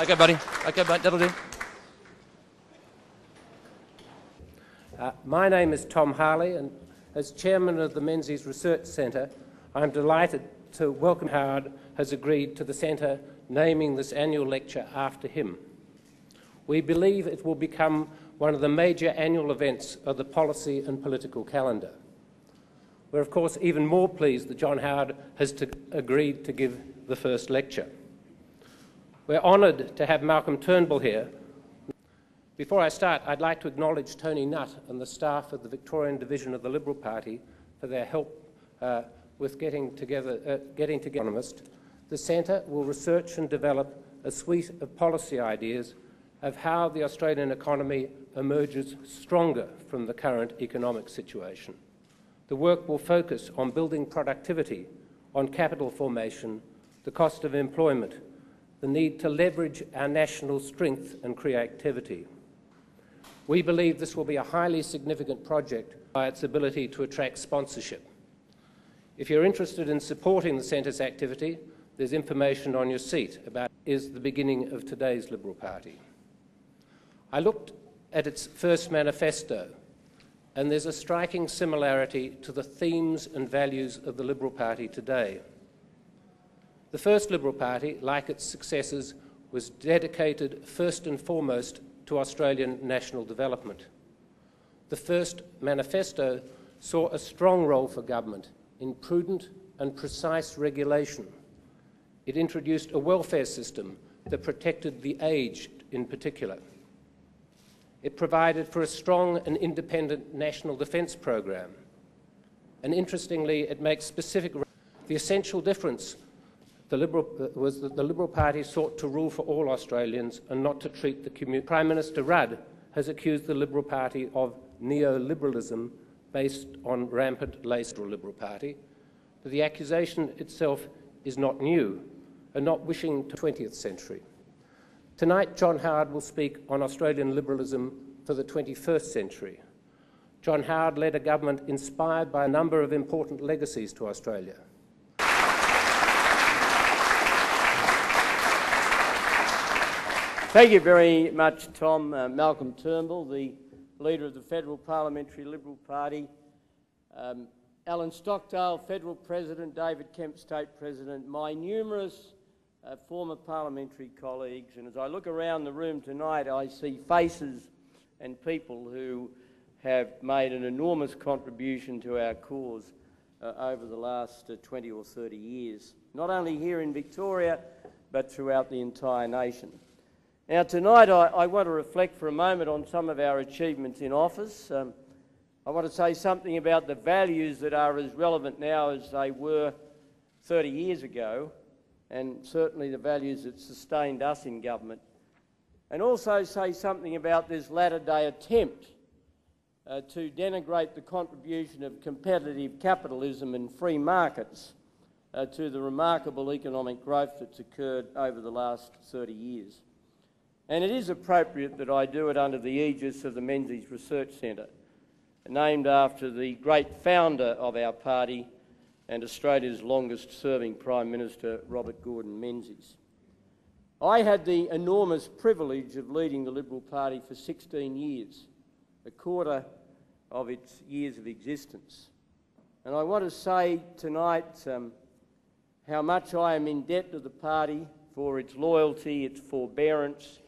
Okay, buddy. Okay, mate, that'll do. My name is Tom Harley, and as chairman of the Menzies Research Centre, I'm delighted to welcome Howard has agreed to the centre naming this annual lecture after him. We believe it will become one of the major annual events of the policy and political calendar. We're of course even more pleased that John Howard has agreed to give the first lecture. We're honoured to have Malcolm Turnbull here. Before I start, I'd like to acknowledge Tony Nutt and the staff of the Victorian Division of the Liberal Party for their help with getting together. The Centre will research and develop a suite of policy ideas of how the Australian economy emerges stronger from the current economic situation. The work will focus on building productivity, on capital formation, the cost of employment, the need to leverage our national strength and creativity. We believe this will be a highly significant project by its ability to attract sponsorship. If you're interested in supporting the Centre's activity, there's information on your seat about is the beginning of today's Liberal Party. I looked at its first manifesto, and there's a striking similarity to the themes and values of the Liberal Party today. The first Liberal Party, like its successors, was dedicated first and foremost to Australian national development. The first manifesto saw a strong role for government in prudent and precise regulation. It introduced a welfare system that protected the aged in particular. It provided for a strong and independent national defence program. And interestingly, it makes specific... The essential difference was that the Liberal Party sought to rule for all Australians and not to treat the community. Prime Minister Rudd has accused the Liberal Party of neoliberalism based on rampant Liberal Party, but the accusation itself is not new and not wishing to the 20th century. Tonight, John Howard will speak on Australian liberalism for the 21st century. John Howard led a government inspired by a number of important legacies to Australia. Thank you very much, Tom. Malcolm Turnbull, the leader of the Federal Parliamentary Liberal Party. Alan Stockdale, Federal President, David Kemp, State President, my numerous former parliamentary colleagues, and as I look around the room tonight, I see faces and people who have made an enormous contribution to our cause over the last 20 or 30 years, not only here in Victoria, but throughout the entire nation. Now tonight I want to reflect for a moment on some of our achievements in office. I want to say something about the values that are as relevant now as they were 30 years ago, and certainly the values that sustained us in government, and also say something about this latter-day attempt to denigrate the contribution of competitive capitalism and free markets to the remarkable economic growth that's occurred over the last 30 years. And it is appropriate that I do it under the aegis of the Menzies Research Centre, named after the great founder of our party and Australia's longest-serving Prime Minister, Robert Gordon Menzies. I had the enormous privilege of leading the Liberal Party for 16 years, a quarter of its years of existence. And I want to say tonight how much I am in debt to the party for its loyalty, its forbearance,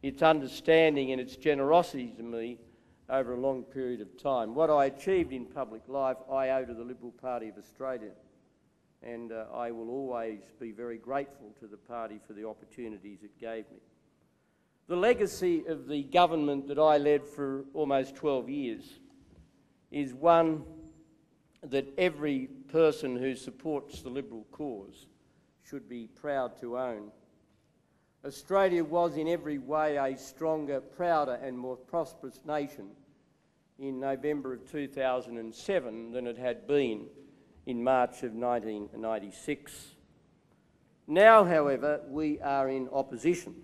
its understanding and its generosity to me over a long period of time. What I achieved in public life, I owe to the Liberal Party of Australia, and I will always be very grateful to the party for the opportunities it gave me. The legacy of the government that I led for almost 12 years is one that every person who supports the Liberal cause should be proud to own. Australia was in every way a stronger, prouder and more prosperous nation in November of 2007 than it had been in March of 1996. Now, however, we are in opposition.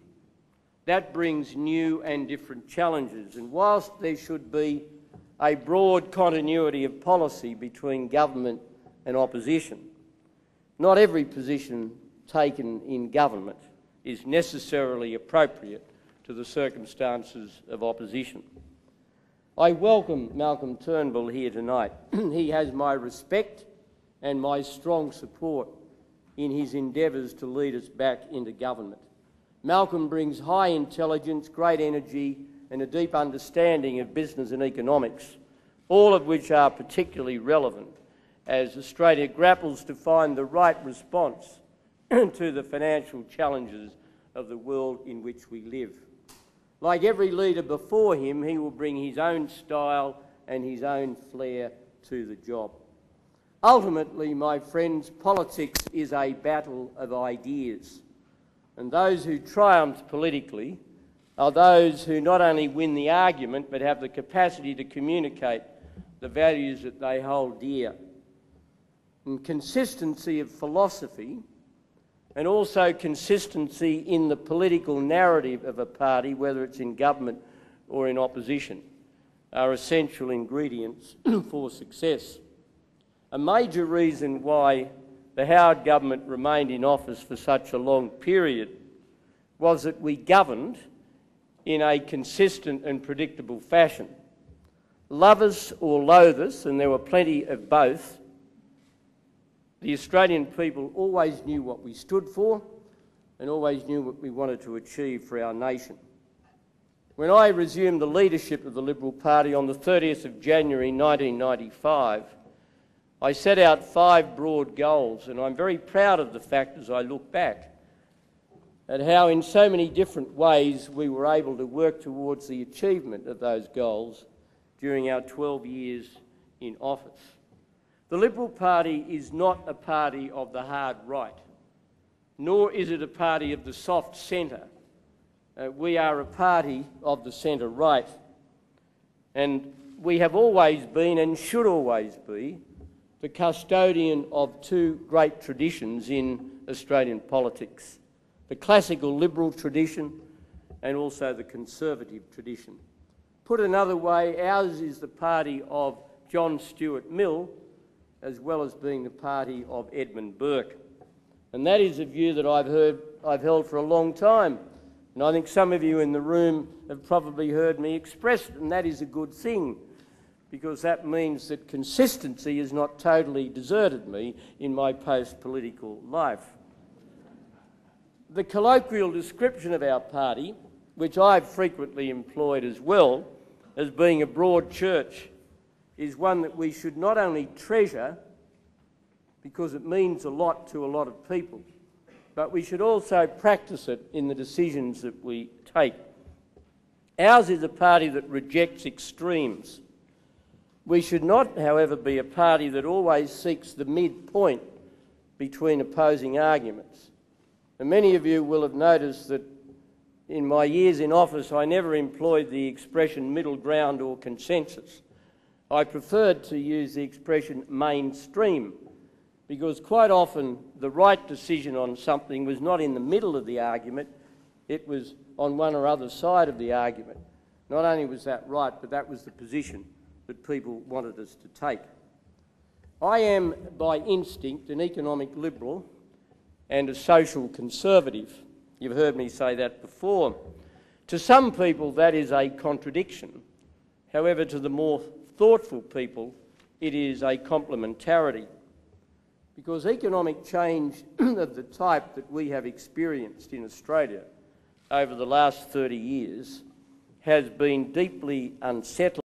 That brings new and different challenges, and whilst there should be a broad continuity of policy between government and opposition, not every position taken in government is necessarily appropriate to the circumstances of opposition. I welcome Malcolm Turnbull here tonight. He has my respect and my strong support in his endeavours to lead us back into government. Malcolm brings high intelligence, great energy and a deep understanding of business and economics, all of which are particularly relevant as Australia grapples to find the right response to the financial challenges of the world in which we live. Like every leader before him, he will bring his own style and his own flair to the job. Ultimately, my friends, politics is a battle of ideas, and those who triumph politically are those who not only win the argument but have the capacity to communicate the values that they hold dear. And consistency of philosophy and also consistency in the political narrative of a party, whether it's in government or in opposition, are essential ingredients for success. A major reason why the Howard government remained in office for such a long period was that we governed in a consistent and predictable fashion. Love us or loathe us, and there were plenty of both, the Australian people always knew what we stood for and always knew what we wanted to achieve for our nation. When I resumed the leadership of the Liberal Party on the 30th of January 1995, I set out 5 broad goals, and I'm very proud of the fact, as I look back, at how in so many different ways we were able to work towards the achievement of those goals during our 12 years in office. The Liberal Party is not a party of the hard right, nor is it a party of the soft centre. We are a party of the centre right, and we have always been and should always be the custodian of 2 great traditions in Australian politics: the classical Liberal tradition and also the conservative tradition. Put another way, ours is the party of John Stuart Mill, as well as being the party of Edmund Burke. And that is a view that I've held for a long time. And I think some of you in the room have probably heard me express it, and that is a good thing, because that means that consistency has not totally deserted me in my post-political life. The colloquial description of our party, which I've frequently employed as well, as being a broad church, is one that we should not only treasure because it means a lot to a lot of people, but we should also practice it in the decisions that we take. Ours is a party that rejects extremes. We should not, however, be a party that always seeks the midpoint between opposing arguments. And many of you will have noticed that in my years in office I never employed the expression middle ground or consensus. I preferred to use the expression mainstream, because quite often the right decision on something was not in the middle of the argument, it was on one or other side of the argument. Not only was that right, but that was the position that people wanted us to take. I am, by instinct, an economic liberal and a social conservative. You've heard me say that before. To some people that is a contradiction. However, to the more thoughtful people, it is a complementarity, because economic change of the type that we have experienced in Australia over the last 30 years has been deeply unsettling.